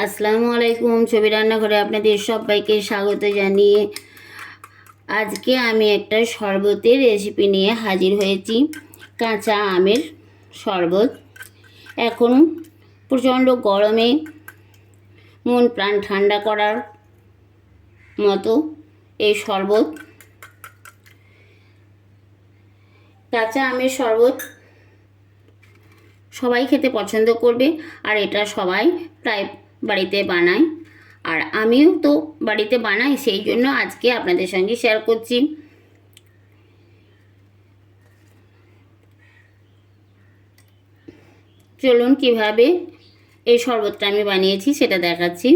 আসসালামু আলাইকুম। ছবি রান্নাঘরে আপনাদের সবাইকে স্বাগত জানিয়ে আজকে আমি একটা শরবতের রেসিপি নিয়ে হাজির হয়েছি। কাঁচা আমের শরবত। এখন প্রচণ্ড গরমে মন প্রাণ ঠান্ডা করার মতো এই শরবত। কাঁচা আমের শরবত সবাই খেতে পছন্দ করবে, আর এটা সবাই প্রায় বাড়িতে বানায়, আর আমিও তো বাড়িতে বানাই, সেই জন্য আজকে আপনাদের সঙ্গে শেয়ার করছি। চলুন কিভাবে এই শরবতটা আমি বানিয়েছি সেটা দেখাচ্ছি।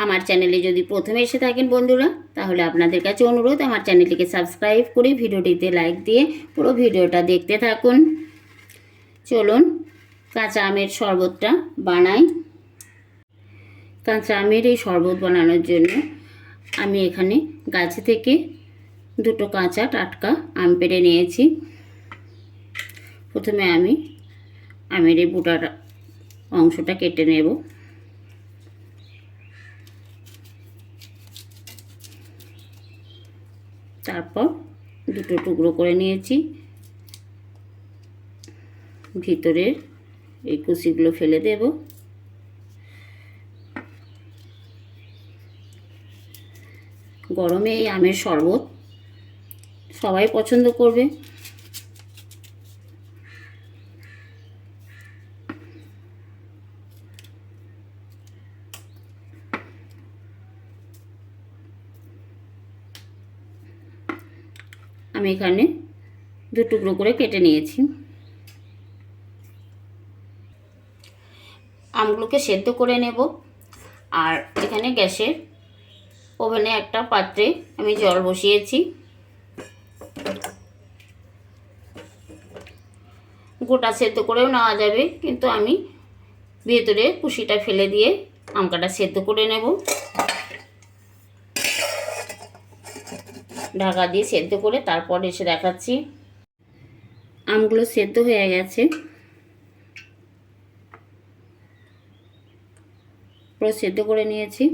আমার চ্যানেলে যদি প্রথমে এসে থাকেন বন্ধুরা, তাহলে আপনাদের কাছে অনুরোধ আমার চ্যানেলটিকে সাবস্ক্রাইব করে ভিডিওটিতে লাইক দিয়ে পুরো ভিডিওটা দেখতে থাকুন। চলুন কাঁচা আমের শরবতটা বানাই। কাঁচা আমের এই শরবত বানানোর জন্য আমি এখানে গাছ থেকে দুটো কাঁচা টাটকা আম পেড়ে নিয়েছি। প্রথমে আমি আমের এই বোটার অংশটা কেটে নেব। তারপর দুটো টুকরো করে নিয়েছি, ভিতরের এই কুচিগুলো ফেলে দেব। গরমে এই আমের শরবত সবাই পছন্দ করবে। আমি এখানে দু টুকরো করে কেটে নিয়েছি। আমগুলোকে সেদ্ধ করে নেব। আর এখানে গ্যাসের ওভেনে একটা পাত্রে আমি জল বসিয়েছি। গোটা সেদ্ধ করেও নেওয়া যাবে, কিন্তু আমি ভেতরে কুশিটা ফেলে দিয়ে আমকাটা সেদ্ধ করে নেব। ঢাকা দিয়ে সেদ্ধ করে তারপর এসে দেখাচ্ছি। আমগুলো সেদ্ধ হয়ে গেছে, পুরো সেদ্ধ করে নিয়েছি।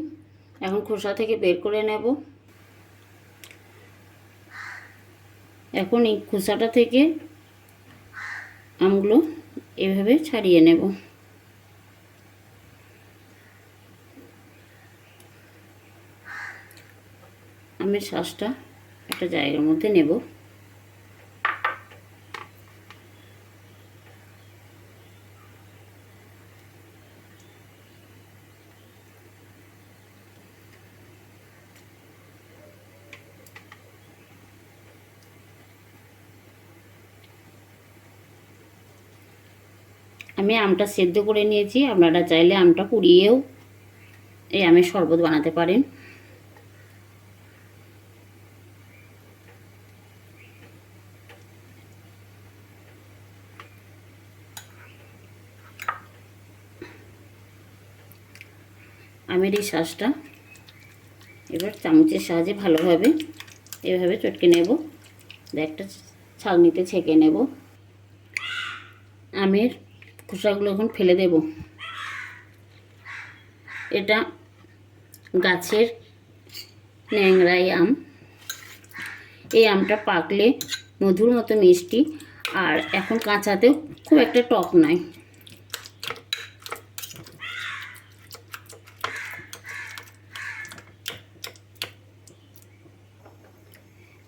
এখন খোসা থেকে বের করে নেব। এখন এই খোসাটা থেকে আমগুলো এভাবে ছাড়িয়ে নেব। আমের শাঁসটা একটা জায়গার মধ্যে নেব। আমি আমটা সেদ্ধ করে নিয়েছি। আপনারা চাইলে আমটা পুড়িয়েও এই আমের শরবত বানাতে পারেন। আমের এই শাঁসটা এবার চামচের সাহায্যে ভালোভাবে এভাবে চটকে নেব। একটা ছাঁকনিতে ছেঁকে নেব। আমের খোসাগুলো এখন ফেলে দেব। এটা গাছের ন্যাংরাই আম। এই আমটা পাকলে মধুর মতো মিষ্টি, আর এখন কাঁচাতেও খুব একটা টক নয়।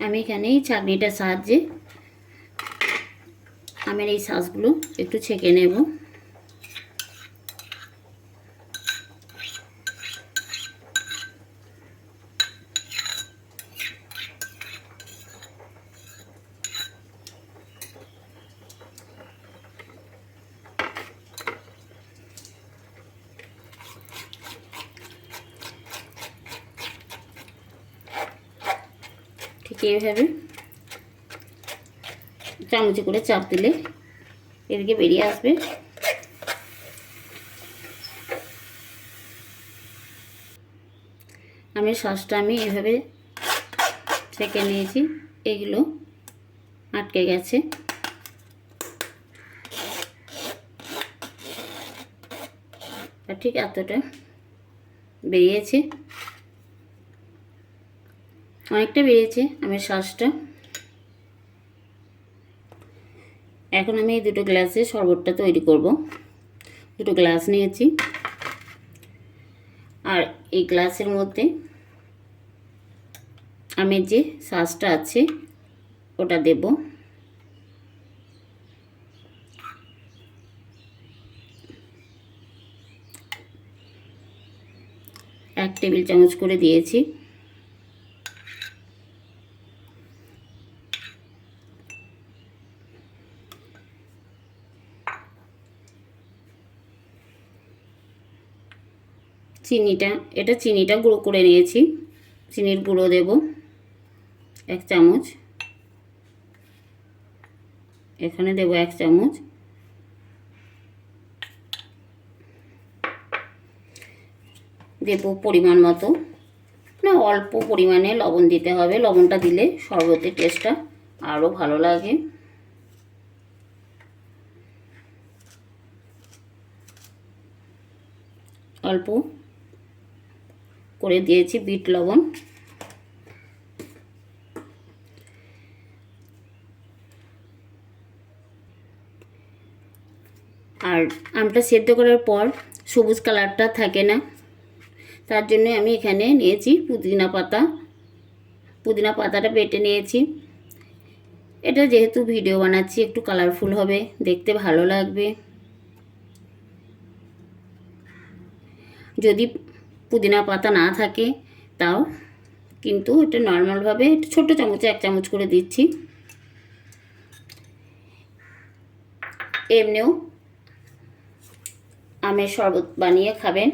আমি এখানে এই ছাঁকনিটার সাহায্যে আমের এই শাঁসগুলো একটু ছেঁকে নেব। ঠিক এইভাবে চামচে করে চাপ দিলে এদিকে বেরিয়ে আসবে। আমের শাঁসটা আমি এভাবে ছেঁকে নিয়েছি। এগুলো আটকে গেছে। ঠিক এতটা বেরিয়েছে, অনেকটা বেরিয়েছে আমের শাঁসটা। এখন আমি এই দুটো গ্লাসে শরবতটা তৈরি করব। দুটো গ্লাস নিয়েছি, আর এই গ্লাসের মধ্যে আমের যে শাঁসটা আছে ওটা দেব। 1 টেবিল চামচ করে দিয়েছি। চিনিটা গুঁড়ো করে নিয়েছি, চিনির গুঁড়ো দেব 1 চামচ, এখানে দেব 1 চামচ। দেব পরিমাণ মতো, না অল্প পরিমাণে লবণ দিতে হবে। লবণটা দিলে শরবতের টেস্টটা আরও ভালো লাগে। অল্প করে দিয়েছি বিট লবণ। আর আমটা সেদ্ধ করার পর সবুজ কালারটা থাকে না, তার জন্য আমি এখানে নিয়েছি পুদিনা পাতা। পুদিনা পাতাটা বেটে নিয়েছি। এটা যেহেতু ভিডিও বানাচ্ছি একটু কালারফুল হবে, দেখতে ভালো লাগবে। যদি পুদিনা পাতা না থাকে তাও কিন্তু এটা নর্মালভাবে ছোট চামচে 1 চামচ করে দিচ্ছি। এমনিও আমের শরবত বানিয়ে খাবেন।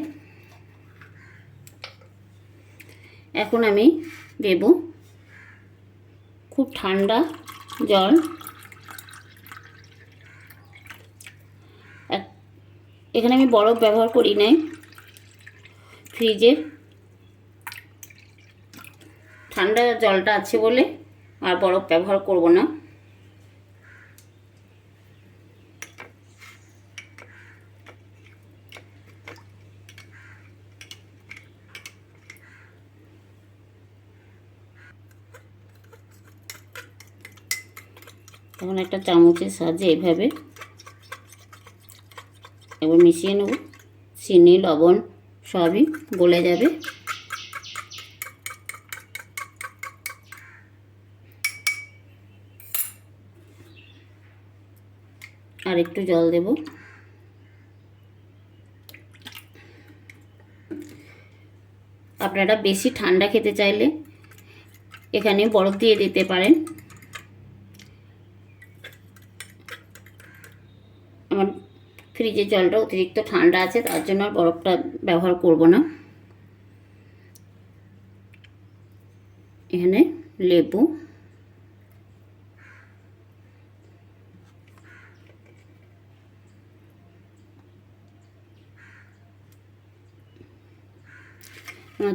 এখন আমি দেব খুব ঠান্ডা জল। এখানে আমি বরফ ব্যবহার করি নাই, ফ্রিজের ঠান্ডা জলটা আছে বলে আর বরফ ব্যবহার করব না। এখন একটা চামচের সাহায্যে এইভাবে এবার মিশিয়ে নেব। চিনি লবণ সবই গলে যাবে। আর একটু জল দেব। আপনারা বেশি ঠান্ডা খেতে চাইলে এখানে বরফ দিয়ে দিতে পারেন। আমার ফ্রিজের জলটা অতিরিক্ত ঠান্ডা আছে, তার জন্য আর বরফটা ব্যবহার করব না। এখানে লেবু,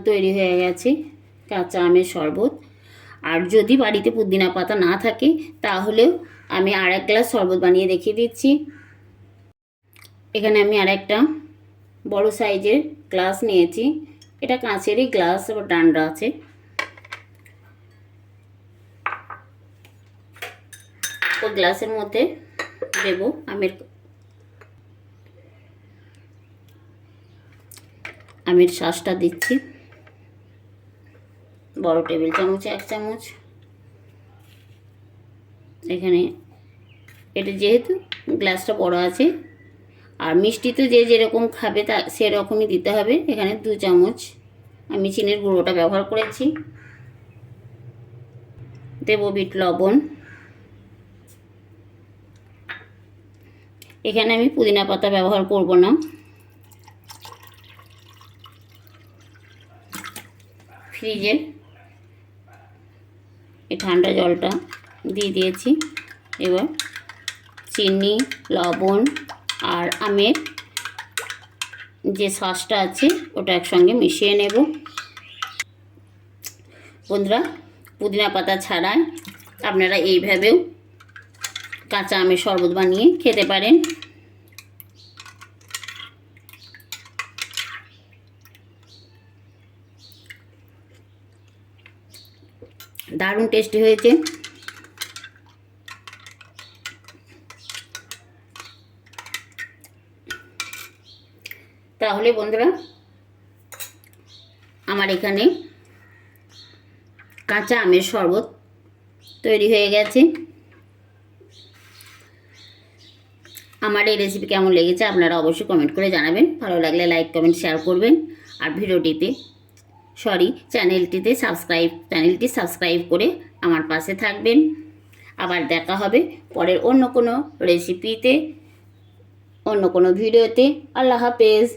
তৈরি হয়ে গেছে কাঁচা আমের শরবত। আর যদি বাড়িতে পুদিনা পাতা না থাকে তাহলেও আমি আর 1 গ্লাস শরবত বানিয়ে দেখিয়ে দিচ্ছি। এখানে আমি আর একটা বড় সাইজের গ্লাস নিয়েছি। এটা কাঁচেরই গ্লাস, আবার ডান্ডা আছে। ওই গ্লাসের মধ্যে দেব আমের শাঁসটা দিচ্ছি। বড় টেবিল চামচে 1 চামচ। এখানে এটা যেহেতু গ্লাসটা বড় আছে, আর মিষ্টি তো যে যেরকম খাবে তা সেরকমই দিতে হবে। এখানে 2 চামচ আমি চিনির গুঁড়োটা ব্যবহার করেছি। দেব বিট লবণ। এখানে আমি পুদিনা পাতা ব্যবহার করব না। ফ্রিজের এই ঠান্ডা জলটা দিয়ে দিয়েছি। এবার চিনি লবণ আর আমের যে শাঁসটা আছে ওটা একসঙ্গে মিশিয়ে নেব। বন্ধুরা, পুদিনা পাতা ছাড়াই আপনারা এইভাবেও কাঁচা আমের শরবত বানিয়ে খেতে পারেন। দারুণ টেস্টি হয়েছে। তাহলে বন্ধুরা, আমার এখানে কাঁচা আমের শরবত তৈরি হয়ে গেছে। আমার এই রেসিপি কেমন লেগেছে আপনারা অবশ্যই কমেন্ট করে জানাবেন। ভালো লাগলে লাইক কমেন্ট শেয়ার করবেন। আর চ্যানেলটি সাবস্ক্রাইব করে আমার পাশে থাকবেন। আবার দেখা হবে পরের অন্য কোনো রেসিপিতে, অন্য কোনো ভিডিওতে। আল্লাহ হাফেজ।